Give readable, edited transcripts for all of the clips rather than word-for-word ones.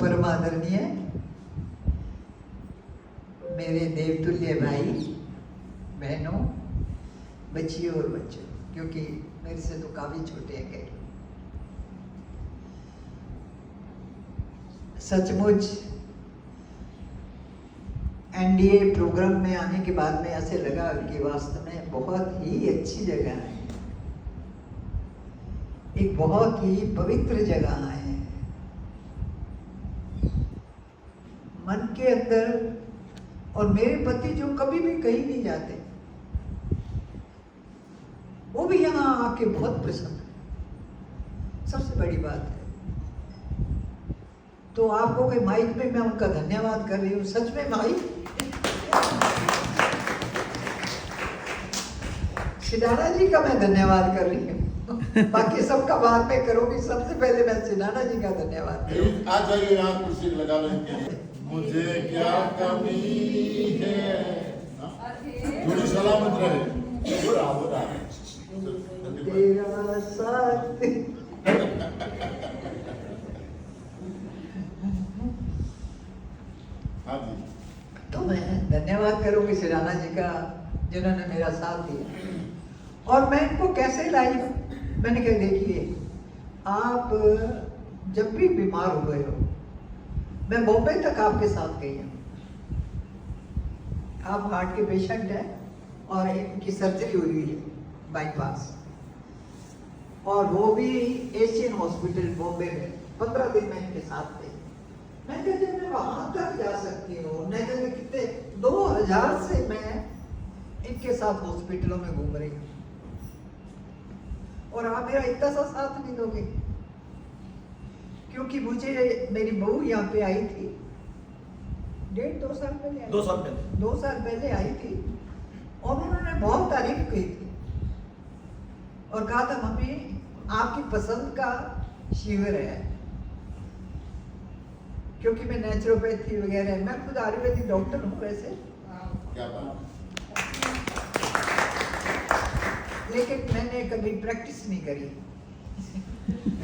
परमादरणीय मेरे देवतुल्य भाई बहनों, बच्चियों और बच्चों, क्योंकि मेरे से तो काफी छोटे हैं कई। सचमुच एनडीए प्रोग्राम में आने के बाद में ऐसे लगा कि वास्तव में बहुत ही अच्छी जगह है, एक बहुत ही पवित्र जगह है। मन के अंदर, और मेरे पति जो कभी भी कहीं नहीं जाते, वो भी यहाँ आके बहुत प्रसन्न है। सबसे बड़ी बात है। तो आपको के माइक में मैं उनका धन्यवाद कर रही हूँ, सच में भाई। सिडाना जी का मैं धन्यवाद कर रही हूँ, बाकी सबका बाद में करूँगी। सबसे पहले मैं सिडाना जी का धन्यवाद करूँगी। आ जाइए यहाँ कुर्सी लगा लेंगे। मुझे क्या कमी है, थोड़ी सलामत रहे। हो रहा तेरा साथ। हाँ जी। तो मैं धन्यवाद करूंगी सिडाना जी का, जिन्होंने मेरा साथ दिया। और मैं इनको कैसे लाई, मैंने कहा देखिए, आप जब भी बीमार हुए हो, मैं बॉम्बे तक आपके साथ गई हूँ। आप हार्ट के पेशेंट हैं और इनकी सर्जरी हुई है बाईपास, और वो भी एशियन हॉस्पिटल बॉम्बे में। 15 दिन मैं इनके साथ थे। मैं कहते मैं वहां तक जा सकती हूँ, नहीं कहते कितने 2000 से मैं इनके साथ हॉस्पिटलों में घूम रही हूँ, और आप मेरा इतना सा साथ नहीं दोगे? क्योंकि मुझे मेरी बहू यहाँ पे आई थी 1.5-2 साल पहले आई। 2 साल पहले 2 साल पहले आई थी, और उन्होंने बहुत तारीफ की थी और कहा था मम्मी आपकी पसंद का शिविर है। क्योंकि मैं नेचुरोपैथी वगैरह, मैं खुद आयुर्वेदिक डॉक्टर हूँ वैसे, क्या बात। लेकिन मैंने कभी प्रैक्टिस नहीं करी,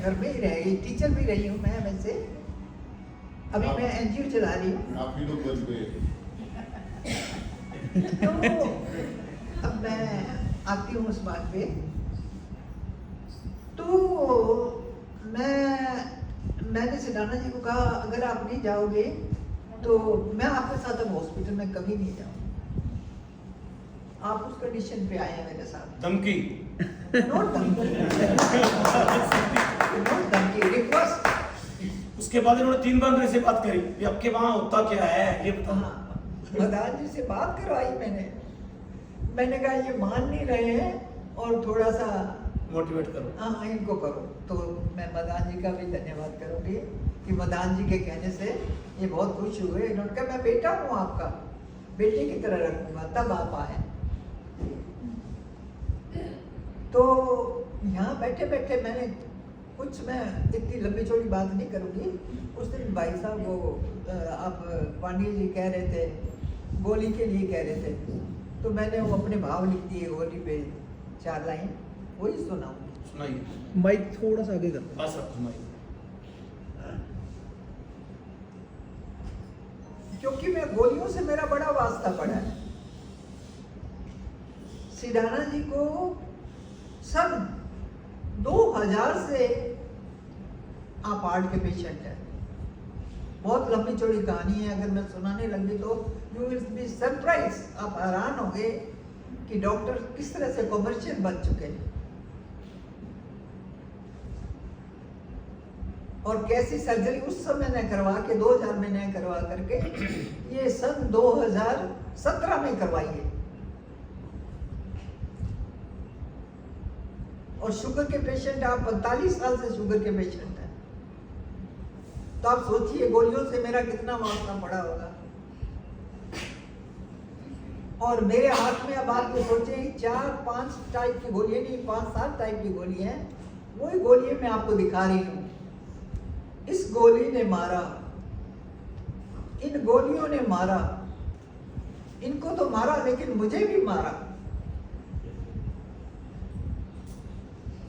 घर में ही रह गई। टीचर भी रही हूँ मैं वैसे। अभी मैं एनजीओ चला रही हूँ। आप ही लोग बच गए। तो अब मैं आती हूँ उस बात पे। तो मैंने सिडाना जी को कहा अगर आप नहीं जाओगे तो मैं आपके साथ अब हॉस्पिटल में कभी नहीं जाऊँगा। आप उस कंडीशन पे आए हैं मेरे साथ। धमकी नोट धमकी, नोट धमकी, रिक्वेस्ट। उसके बाद इन्होंने 3 बार मेरे से बात करी कि आपके वहाँ होता क्या है ये बताओ। हाँ, मदान जी से बात करवाई मैंने कहा ये मान नहीं रहे हैं और थोड़ा सा मोटिवेट करो। हाँ इनको करो। तो मैं मदान जी का भी धन्यवाद करूँगी कि मदान जी के कहने से ये बहुत खुश हुए। इन्होंने कहा मैं बेटा हूँ आपका, बेटे की तरह रखूँगा, तब आप आए। तो यहाँ बैठे बैठे मैंने कुछ, मैं इतनी लंबी चौड़ी बात नहीं करूँगी। उस दिन भाई साहब वो आप पांडे जी कह रहे थे गोली के लिए कह रहे थे, तो मैंने वो अपने भाव लिख दिए गोली पे 4 लाइन, वही सुनाऊंगी। सुनाइए। माइक थोड़ा सा आगे कर। बस अब सुनाइए। क्योंकि मैं गोलियों से मेरा बड़ा वास्ता पड़ा है। सिडाना जी को सन 2000 से आप हार्ट के पेशेंट हैं। बहुत लंबी चौड़ी कहानी है, अगर मैं सुनाने लगी तो यू विल बी सरप्राइज। आप हैरान होंगे कि डॉक्टर किस तरह से कमर्शियल बन चुके हैं और कैसी सर्जरी उस समय ने करवा के 2000 में ने करवा करके ये सन 2017 में करवाई है। और शुगर के पेशेंट, आप 45 साल से शुगर के पेशेंट हैं, तो आप सोचिए गोलियों से मेरा कितना वास्ता पड़ा होगा। और मेरे हाथ में अब आप ये सोचे 4-5 टाइप की गोलियां नहीं, 5-7 टाइप की गोली हैं। वही गोली मैं आपको दिखा रही हूँ। इस गोली ने मारा, इन गोलियों ने मारा, इनको तो मारा लेकिन मुझे भी मारा।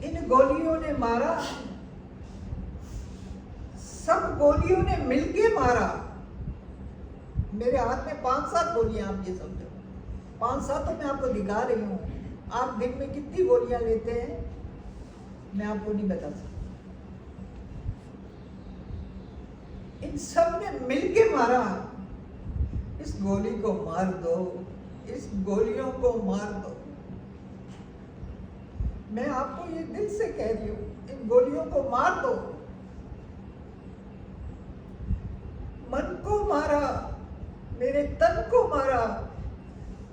इन गोलियों ने मारा सब गोलियों ने मिलके मारा। मेरे हाथ में 5-7 गोलियां, आप ये समझो 5-7 तो मैं आपको दिखा रही हूँ। आप दिन में कितनी गोलियां लेते हैं मैं आपको नहीं बता सकती। इन सब ने मिलके मारा। इस गोली को मार दो, इस गोलियों को मार दो। मैं आपको ये दिल से कह रही हूं, इन गोलियों को मार दो। मन को मारा, मेरे तन को मारा,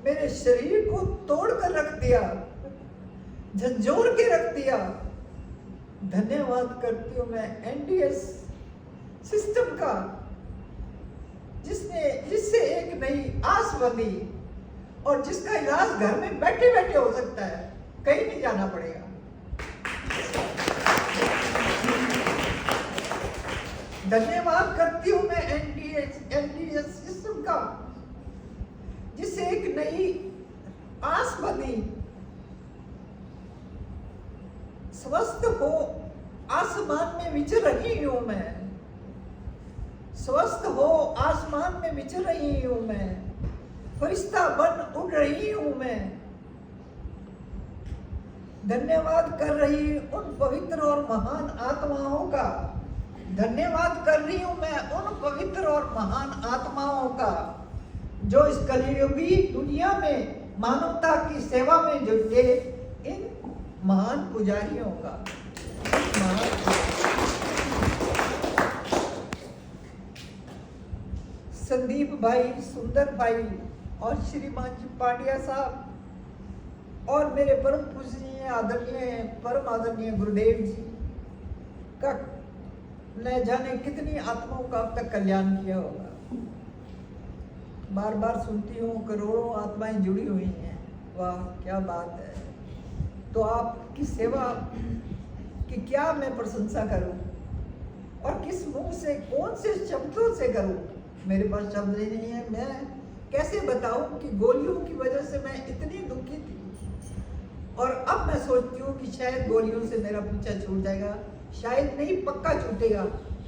मेरे शरीर को तोड़ कर रख दिया, झंझोर के रख दिया। धन्यवाद करती हूं मैं एनडीएस सिस्टम का, जिससे एक नई आस बंधी और जिसका इलाज घर में बैठे बैठे हो सकता है, कहीं नहीं जाना पड़ेगा। धन्यवाद करती हूं मैं एनडीएस सिस्टम का, जिससे एक नई आस बंधी। स्वस्थ हो आसमान में विचर रही हूं मैं, स्वस्थ हो आसमान में विचर रही हूं मैं, फरिश्ता बन उड़ रही हूं मैं। धन्यवाद कर रही उन पवित्र और महान आत्माओं का, धन्यवाद कर रही हूं मैं उन पवित्र और महान आत्माओं का जो इस कलियुगी दुनिया में मानवता की सेवा में जुटे। इन महान पुजारियों का, संदीप भाई, सुंदर भाई और श्रीमान जी पांड्या साहब और मेरे परम पूजनीय आदरणीय परम आदरणीय गुरुदेव जी का न जाने कितनी आत्माओं का अब तक कल्याण किया होगा। बार बार सुनती हूँ करोड़ों आत्माएं जुड़ी हुई हैं। वाह क्या बात है। तो आपकी सेवा की क्या मैं प्रशंसा करूं और किस मुंह से कौन से शब्दों से करूं, मेरे पास शब्द ही नहीं है। मैं कैसे बताऊं कि गोलियों की वजह से मैं इतनी दुखी थी और अब मैं सोचती हूँ कि शायद गोलियों से मेरा पीछा छूट जाएगा, शायद नहीं पक्का छूटेगा।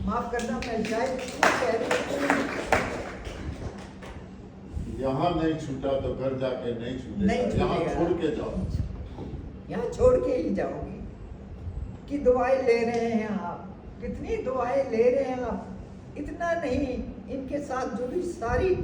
माफ करना, मैं शायद कह रही हूँ यहाँ नहीं छूटा तो घर जाके नहीं छूटेगा, यहाँ छोड़ के जाओ, यहाँ छोड़ के ही जाओगी। कि दुआएं ले रहे हैं आप, कितनी दुआएं ले रहे हैं आप, इतना नहीं, इनके साथ जुड़ी सारी